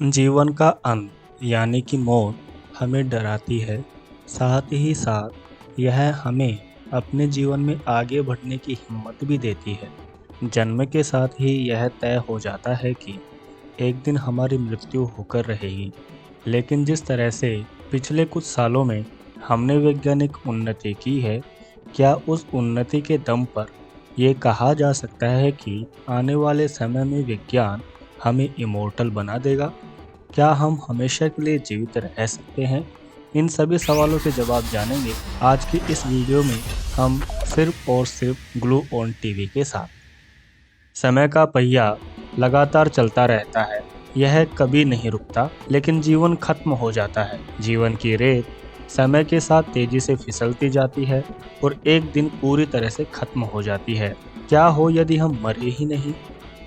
जीवन का अंत यानी कि मौत हमें डराती है। साथ ही साथ यह हमें अपने जीवन में आगे बढ़ने की हिम्मत भी देती है। जन्म के साथ ही यह तय हो जाता है कि एक दिन हमारी मृत्यु होकर रहेगी। लेकिन जिस तरह से पिछले कुछ सालों में हमने वैज्ञानिक उन्नति की है, क्या उस उन्नति के दम पर ये कहा जा सकता है कि आने वाले समय में विज्ञान हमें इमोर्टल बना देगा? क्या हम हमेशा के लिए जीवित रह सकते हैं? इन सभी सवालों के जवाब जानेंगे आज की इस वीडियो में हम सिर्फ और सिर्फ ग्लू ऑन टीवी के साथ। समय का पहिया लगातार चलता रहता है, यह कभी नहीं रुकता, लेकिन जीवन खत्म हो जाता है। जीवन की रेत समय के साथ तेजी से फिसलती जाती है और एक दिन पूरी तरह से खत्म हो जाती है। क्या हो यदि हम मरे ही नहीं?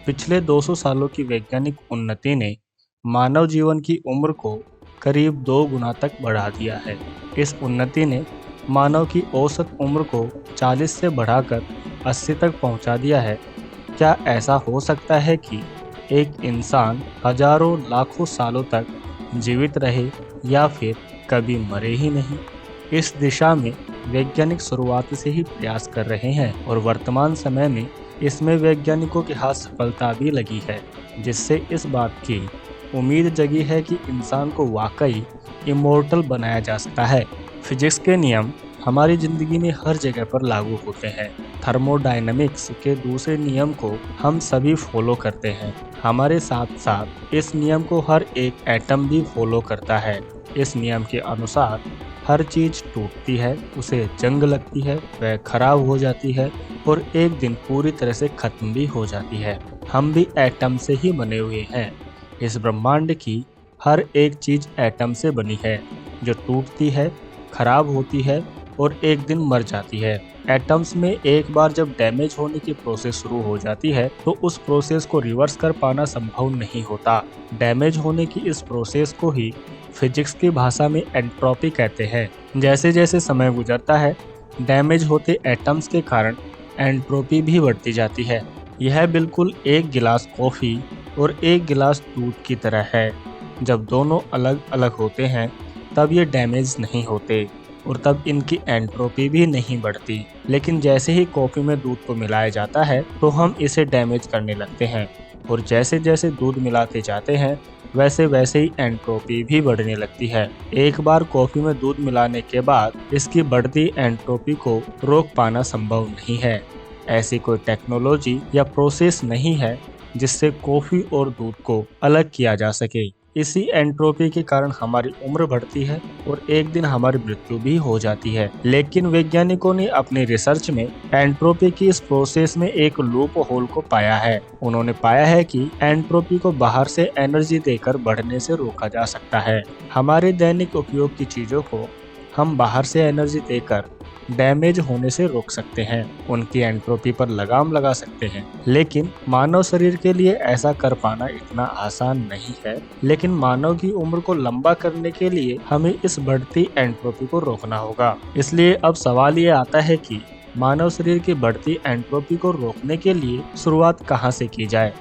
पिछले 200 सालों की वैज्ञानिक उन्नति ने मानव जीवन की उम्र को करीब 2 गुना तक बढ़ा दिया है। इस उन्नति ने मानव की औसत उम्र को 40 से बढ़ाकर 80 तक पहुंचा दिया है। क्या ऐसा हो सकता है कि एक इंसान हजारों लाखों सालों तक जीवित रहे या फिर कभी मरे ही नहीं? इस दिशा में वैज्ञानिक शुरुआत से ही प्रयास कर रहे हैं और वर्तमान समय में इसमें वैज्ञानिकों के हाथ सफलता भी लगी है, जिससे इस बात की उम्मीद जगी है कि इंसान को वाकई इमोर्टल बनाया जा सकता है। फिजिक्स के नियम हमारी जिंदगी में हर जगह पर लागू होते हैं। थर्मोडायनामिक्स के दूसरे नियम को हम सभी फॉलो करते हैं। हमारे साथ साथ इस नियम को हर एक एटम भी फॉलो करता है। इस नियम के अनुसार हर चीज टूटती है, उसे जंग लगती है, वह खराब हो जाती है और एक दिन पूरी तरह से खत्म भी हो जाती है। हम भी एटम से ही बने हुए हैं। इस ब्रह्मांड की हर एक चीज एटम से बनी है, जो टूटती है, खराब होती है और एक दिन मर जाती है। एटम्स में एक बार जब डैमेज होने की प्रोसेस शुरू हो जाती है तो उस प्रोसेस को रिवर्स कर पाना संभव नहीं होता। डैमेज होने की इस प्रोसेस को ही फिजिक्स की भाषा में एंट्रोपी कहते हैं। जैसे जैसे समय गुजरता है, डैमेज होते एटम्स के कारण एंट्रोपी भी बढ़ती जाती है। यह बिल्कुल एक गिलास कॉफ़ी और एक गिलास दूध की तरह है। जब दोनों अलग अलग होते हैं तब ये डैमेज नहीं होते और तब इनकी एंट्रोपी भी नहीं बढ़ती। लेकिन जैसे ही कॉफ़ी में दूध को मिलाया जाता है तो हम इसे डैमेज करने लगते हैं और जैसे जैसे दूध मिलाते जाते हैं वैसे वैसे ही एंट्रोपी भी बढ़ने लगती है। एक बार कॉफ़ी में दूध मिलाने के बाद इसकी बढ़ती एंट्रोपी को रोक पाना संभव नहीं है। ऐसी कोई टेक्नोलॉजी या प्रोसेस नहीं है जिससे कॉफ़ी और दूध को अलग किया जा सके। इसी एंट्रोपी के कारण हमारी उम्र बढ़ती है और एक दिन हमारी मृत्यु भी हो जाती है। लेकिन वैज्ञानिकों ने अपनी रिसर्च में एंट्रोपी की इस प्रोसेस में एक लूप होल को पाया है। उन्होंने पाया है कि एंट्रोपी को बाहर से एनर्जी देकर बढ़ने से रोका जा सकता है। हमारे दैनिक उपयोग की चीजों को हम बाहर से एनर्जी देकर डैमेज होने से रोक सकते हैं, उनकी एंट्रोपी पर लगाम लगा सकते हैं। लेकिन मानव शरीर के लिए ऐसा कर पाना इतना आसान नहीं है। लेकिन मानव की उम्र को लंबा करने के लिए हमें इस बढ़ती एंट्रोपी को रोकना होगा। इसलिए अब सवाल ये आता है कि मानव शरीर की बढ़ती एंट्रोपी को रोकने के लिए शुरुआत कहाँ से की जाए।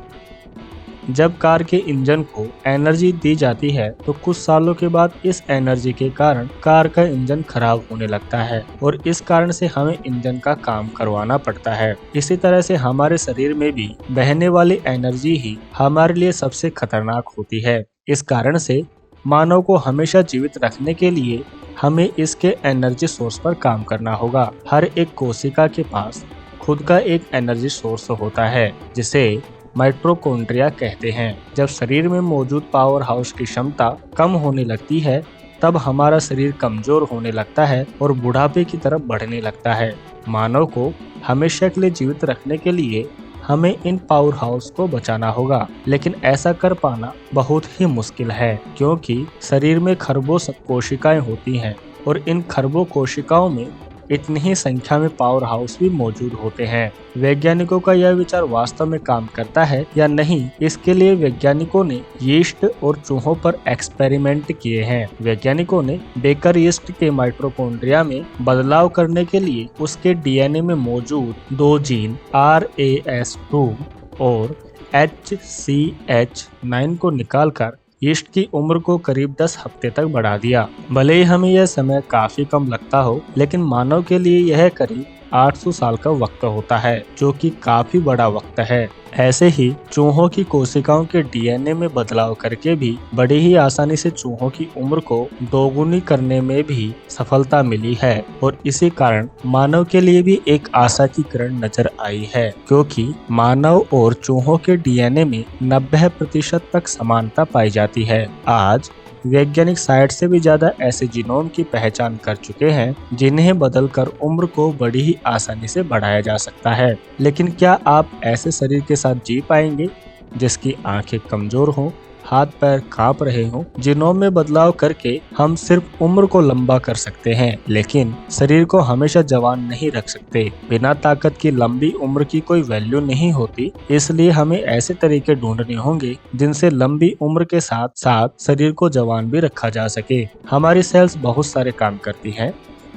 जब कार के इंजन को एनर्जी दी जाती है तो कुछ सालों के बाद इस एनर्जी के कारण कार का इंजन खराब होने लगता है और इस कारण से हमें इंजन का काम करवाना पड़ता है। इसी तरह से हमारे शरीर में भी बहने वाली एनर्जी ही हमारे लिए सबसे खतरनाक होती है। इस कारण से मानव को हमेशा जीवित रखने के लिए हमें इसके एनर्जी सोर्स पर काम करना होगा। हर एक कोशिका के पास खुद का एक एनर्जी सोर्स होता है, जिसे माइटोकॉन्ड्रिया कहते हैं। जब शरीर में मौजूद पावर हाउस की क्षमता कम होने लगती है तब हमारा शरीर कमजोर होने लगता है और बुढ़ापे की तरफ बढ़ने लगता है। मानव को हमेशा के लिए जीवित रखने के लिए हमें इन पावर हाउस को बचाना होगा। लेकिन ऐसा कर पाना बहुत ही मुश्किल है, क्योंकि शरीर में खरबों कोशिकाएं होती हैं और इन खरबों कोशिकाओं में इतनी ही संख्या में पावर हाउस भी मौजूद होते हैं। वैज्ञानिकों का यह विचार वास्तव में काम करता है या नहीं, इसके लिए वैज्ञानिकों ने यीस्ट और चूहों पर एक्सपेरिमेंट किए हैं। वैज्ञानिकों ने बेकर यीस्ट के माइटोकॉन्ड्रिया में बदलाव करने के लिए उसके डीएनए में मौजूद 2 जीन RAS2 और HCH9 को निकालकर ईस्ट की उम्र को करीब 10 हफ्ते तक बढ़ा दिया। भले ही हमें यह समय काफी कम लगता हो, लेकिन मानव के लिए यह करीब 800 साल का वक्त होता है, जो कि काफी बड़ा वक्त है। ऐसे ही चूहों की कोशिकाओं के डीएनए में बदलाव करके भी बड़ी ही आसानी से चूहों की उम्र को दोगुनी करने में भी सफलता मिली है, और इसी कारण मानव के लिए भी एक आशा की किरण नजर आई है, क्योंकि मानव और चूहों के डीएनए में 90% तक समानता पाई जाती है। आज वैज्ञानिक 60 से भी ज्यादा ऐसे जीनोम की पहचान कर चुके हैं जिन्हें बदलकर उम्र को बड़ी ही आसानी से बढ़ाया जा सकता है। लेकिन क्या आप ऐसे शरीर के साथ जी पाएंगे जिसकी आंखें कमजोर हों, हाथ पैर कांप रहे हों? जीनोम में बदलाव करके हम सिर्फ उम्र को लंबा कर सकते हैं, लेकिन शरीर को हमेशा जवान नहीं रख सकते। बिना ताकत की लंबी उम्र की कोई वैल्यू नहीं होती, इसलिए हमें ऐसे तरीके ढूंढने होंगे जिनसे लंबी उम्र के साथ साथ शरीर को जवान भी रखा जा सके। हमारी सेल्स बहुत सारे काम करती हैं,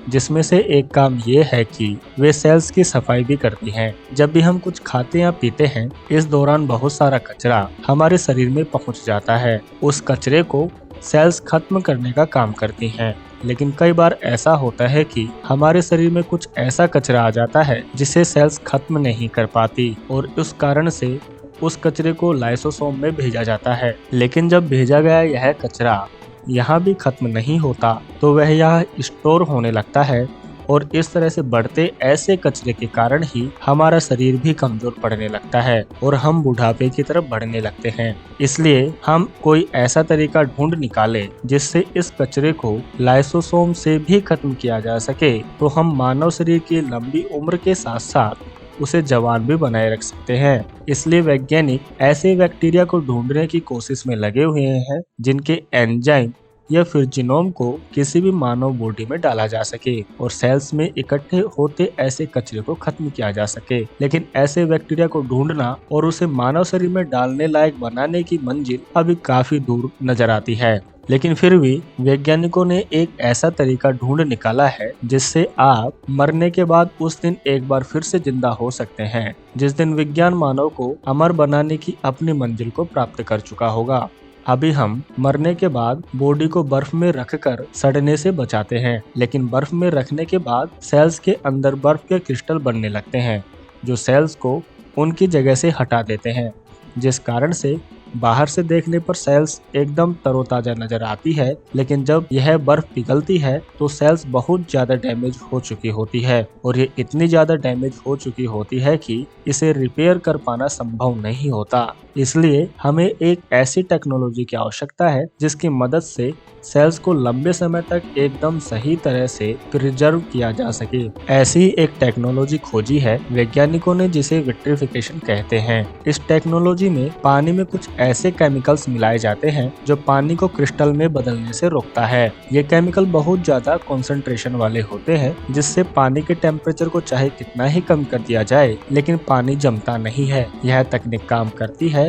जिसमें से एक काम ये है कि वे सेल्स की सफाई भी करती हैं। जब भी हम कुछ खाते या पीते हैं, इस दौरान बहुत सारा कचरा हमारे शरीर में पहुंच जाता है। उस कचरे को सेल्स खत्म करने का काम करती हैं। लेकिन कई बार ऐसा होता है कि हमारे शरीर में कुछ ऐसा कचरा आ जाता है जिसे सेल्स खत्म नहीं कर पाती, और उस कारण से उस कचरे को लाइसोसोम में भेजा जाता है। लेकिन जब भेजा गया यह कचरा यहाँ भी खत्म नहीं होता, तो वह यहाँ स्टोर होने लगता है, और इस तरह से बढ़ते ऐसे कचरे के कारण ही हमारा शरीर भी कमजोर पड़ने लगता है और हम बुढ़ापे की तरफ बढ़ने लगते हैं। इसलिए हम कोई ऐसा तरीका ढूंढ निकालें जिससे इस कचरे को लाइसोसोम से भी खत्म किया जा सके, तो हम मानव शरीर की लंबी उम्र के साथ साथ उसे जवान भी बनाए रख सकते हैं। इसलिए वैज्ञानिक ऐसे बैक्टीरिया को ढूंढने की कोशिश में लगे हुए हैं जिनके एंजाइम या फिर जीनोम को किसी भी मानव बॉडी में डाला जा सके और सेल्स में इकट्ठे होते ऐसे कचरे को खत्म किया जा सके। लेकिन ऐसे बैक्टीरिया को ढूंढना और उसे मानव शरीर में डालने लायक बनाने की मंजिल अभी काफी दूर नजर आती है। लेकिन फिर भी वैज्ञानिकों ने एक ऐसा तरीका ढूंढ निकाला है जिससे आप मरने के बाद उस दिन एक बार फिर से जिंदा हो सकते हैं, जिस दिन विज्ञान मानव को अमर बनाने की अपनी मंजिल को प्राप्त कर चुका होगा। अभी हम मरने के बाद बॉडी को बर्फ में रखकर सड़ने से बचाते हैं, लेकिन बर्फ में रखने के बाद सेल्स के अंदर बर्फ के क्रिस्टल बनने लगते हैं जो सेल्स को उनकी जगह से हटा देते हैं, जिस कारण से बाहर से देखने पर सेल्स एकदम तरोताजा नजर आती है। लेकिन जब यह बर्फ पिघलती है तो सेल्स बहुत ज्यादा डैमेज हो चुकी होती है, और ये इतनी ज्यादा डैमेज हो चुकी होती है कि इसे रिपेयर कर पाना संभव नहीं होता। इसलिए हमें एक ऐसी टेक्नोलॉजी की आवश्यकता है जिसकी मदद से सेल्स को लंबे समय तक एकदम सही तरह से प्रिजर्व किया जा सके। ऐसी एक टेक्नोलॉजी खोजी है वैज्ञानिकों ने जिसे विट्रिफिकेशन कहते हैं। इस टेक्नोलॉजी में पानी में कुछ ऐसे केमिकल्स मिलाए जाते हैं जो पानी को क्रिस्टल में बदलने से रोकता है। ये केमिकल बहुत ज्यादा कंसंट्रेशन वाले होते हैं, जिससे पानी के टेम्परेचर को चाहे कितना ही कम कर दिया जाए लेकिन पानी जमता नहीं है। यह तकनीक काम करती है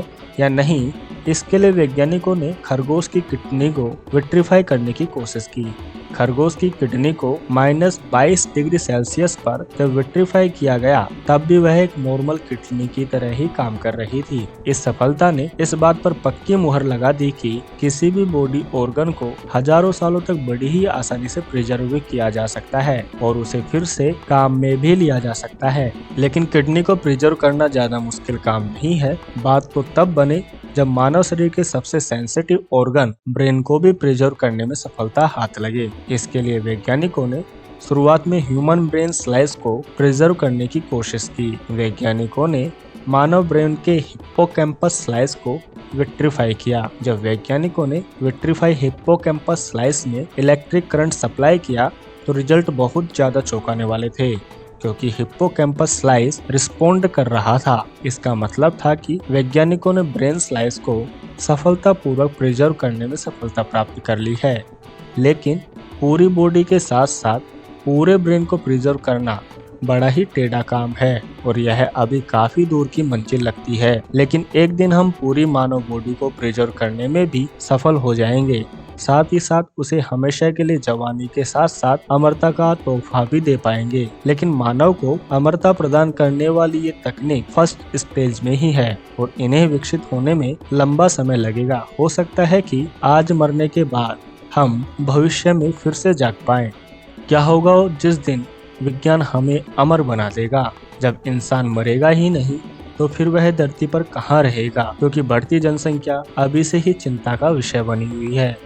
या नहीं, इसके लिए वैज्ञानिकों ने खरगोश की किडनी को विट्रीफाई करने की कोशिश की। खरगोश की किडनी को -22 डिग्री सेल्सियस पर जब विट्रीफाई किया गया तब भी वह एक नॉर्मल किडनी की तरह ही काम कर रही थी। इस सफलता ने इस बात पर पक्की मुहर लगा दी कि किसी भी बॉडी ऑर्गन को हजारों सालों तक बड़ी ही आसानी से प्रिजर्व किया जा सकता है और उसे फिर से काम में भी लिया जा सकता है। लेकिन किडनी को प्रिजर्व करना ज्यादा मुश्किल काम नहीं है। बात तो तब बने जब मानव शरीर के सबसे सेंसिटिव ऑर्गन ब्रेन को भी प्रिजर्व करने में सफलता हाथ लगे। इसके लिए वैज्ञानिकों ने शुरुआत में ह्यूमन ब्रेन स्लाइस को प्रिजर्व करने की कोशिश की। वैज्ञानिकों ने मानव ब्रेन के हिप्पोकैम्पस स्लाइस को विट्रीफाई किया। जब वैज्ञानिकों ने विट्रीफाई हिप्पोकैम्पस स्लाइस में इलेक्ट्रिक करंट सप्लाई किया तो रिजल्ट बहुत ज्यादा चौंकाने वाले थे, क्योंकि हिप्पोकैम्पस स्लाइस रिस्पोंड कर रहा था। इसका मतलब था कि वैज्ञानिकों ने ब्रेन स्लाइस को सफलतापूर्वक प्रिजर्व करने में सफलता प्राप्त कर ली है। लेकिन पूरी बॉडी के साथ साथ पूरे ब्रेन को प्रिजर्व करना बड़ा ही टेढ़ा काम है और यह अभी काफी दूर की मंजिल लगती है। लेकिन एक दिन हम पूरी मानव बॉडी को प्रिजर्व करने में भी सफल हो जाएंगे। साथ ही साथ उसे हमेशा के लिए जवानी के साथ साथ अमरता का तोहफा भी दे पाएंगे। लेकिन मानव को अमरता प्रदान करने वाली ये तकनीक फर्स्ट स्टेज में ही है और इन्हें विकसित होने में लंबा समय लगेगा। हो सकता है कि आज मरने के बाद हम भविष्य में फिर से जाग पाएं। क्या होगा जिस दिन विज्ञान हमें अमर बना देगा? जब इंसान मरेगा ही नहीं तो फिर वह धरती पर कहाँ रहेगा? क्योंकि बढ़ती जनसंख्या अभी से ही चिंता का विषय बनी हुई है।